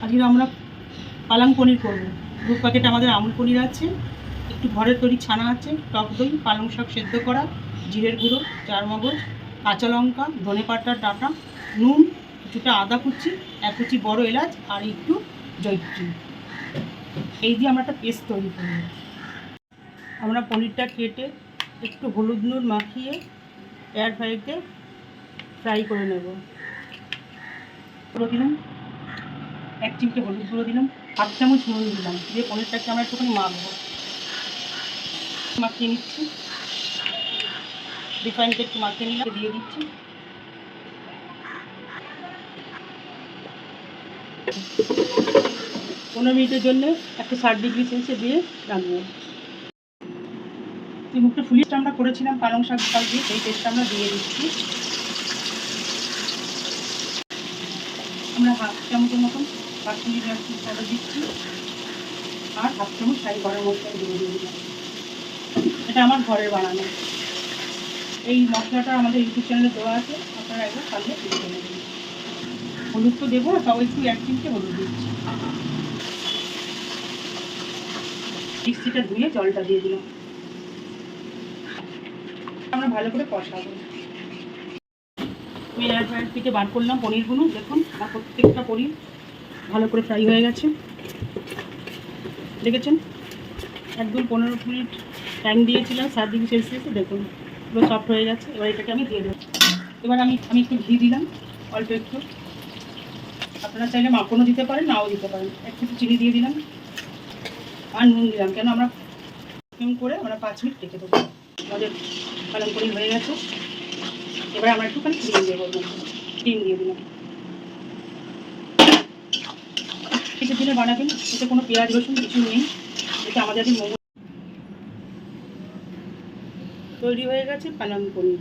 আজকে আমরা পালং পনির করবো। 2 প্যাকেট আমাদের আমুল পনির আছে, একটু ঘরের তৈরি ছানা আছে, টক দই, পালং শাক সেদ্ধ করা, জিরের গুঁড়ো, 4 মগজ, কাঁচা লঙ্কা, ধনে পাতার ডাঁটা, নুন, কিছুটা আদা কুচি, 1 কুচি বড় এলাচ আর একটু জয়িত্রী। এই দিয়ে আমরা একটা পেস্ট তৈরি করব। আমরা পনিরটা কেটে একটু হলুদ নুন মাখিয়ে এয়ার ফ্রাইতে ফ্রাই করে নেব। দিলাম 1 চিমটে হলুদ গুঁড়ো দিলাম, 1/2 চামচ নুন দিলাম, দিয়ে পনিরটাকে আমরা একটুখানি মাখবো। মাখিয়ে নিচ্ছি, রিফাইনটা একটু মাখিয়ে নিলাম, দিয়ে দিচ্ছি। পনেরো মিনিটের জন্য 160 ডিগ্রি সেলসিয়াসে দিয়ে রাখবো। এই মুখটা ফুলিয়েটা আমরা করেছিলাম পালং শাক ডাল দিয়ে, সেই পেস্টটা আমরা দিয়ে দিচ্ছি। আমরা 1/2 চামচের মতন কাশ্মীরি রেড চিলি পাউডার দিচ্ছি, আর 1/2 চামচ শাহি গরম মশলা দিয়ে দিলাম। এটা আমার ঘরের বানানো। এই মশলাটা আমাদের ইউটিউব চ্যানেলে দেওয়া আছে, আপনারা একবার পারলে দেখে নেবেন। হলুদ তো দেবো না, তাও একটু 1 চিমটে হলুদ দিচ্ছি। মিক্সিটা ধুয়ে জলটা দিয়ে দিলাম। আমরা ভালো করে কষাবো। আমি এয়ার ফ্রায়ার থেকে বার করলাম পনিরগুলো। দেখুন আমার প্রত্যেকটা পনির ভালো করে ফ্রাই হয়ে গেছে, দেখেছেন? একদম 15 মিনিট টাইম দিয়েছিলাম 60 ডিগ্রি সেলসিয়াসে। দেখুন পুরো সফট হয়ে গেছে। এবার এটাকে আমি দিয়ে দেবো। এবার আমি একটু ঘি দিলাম, অল্প একটু। আপনারা চাইলে মাখনও দিতে পারেন, নাও দিতে পারেন। একটু চিনি দিয়ে দিলাম আর নুন দিলাম, কেন আমরা করে আমরা 5 মিনিট রেখে দেবো। আমাদের পালং পনির হয়ে গেছে। এবার আমরা একটুখানি ক্রিম দিয়ে বললাম, ক্রিম দিয়ে দিলাম। কিছু দিনে বানাবেন, এতে কোনো পেঁয়াজ রসুন কিছু নেই, এতে আমাদের মোমো তৈরি হয়ে গেছে পালং পনির।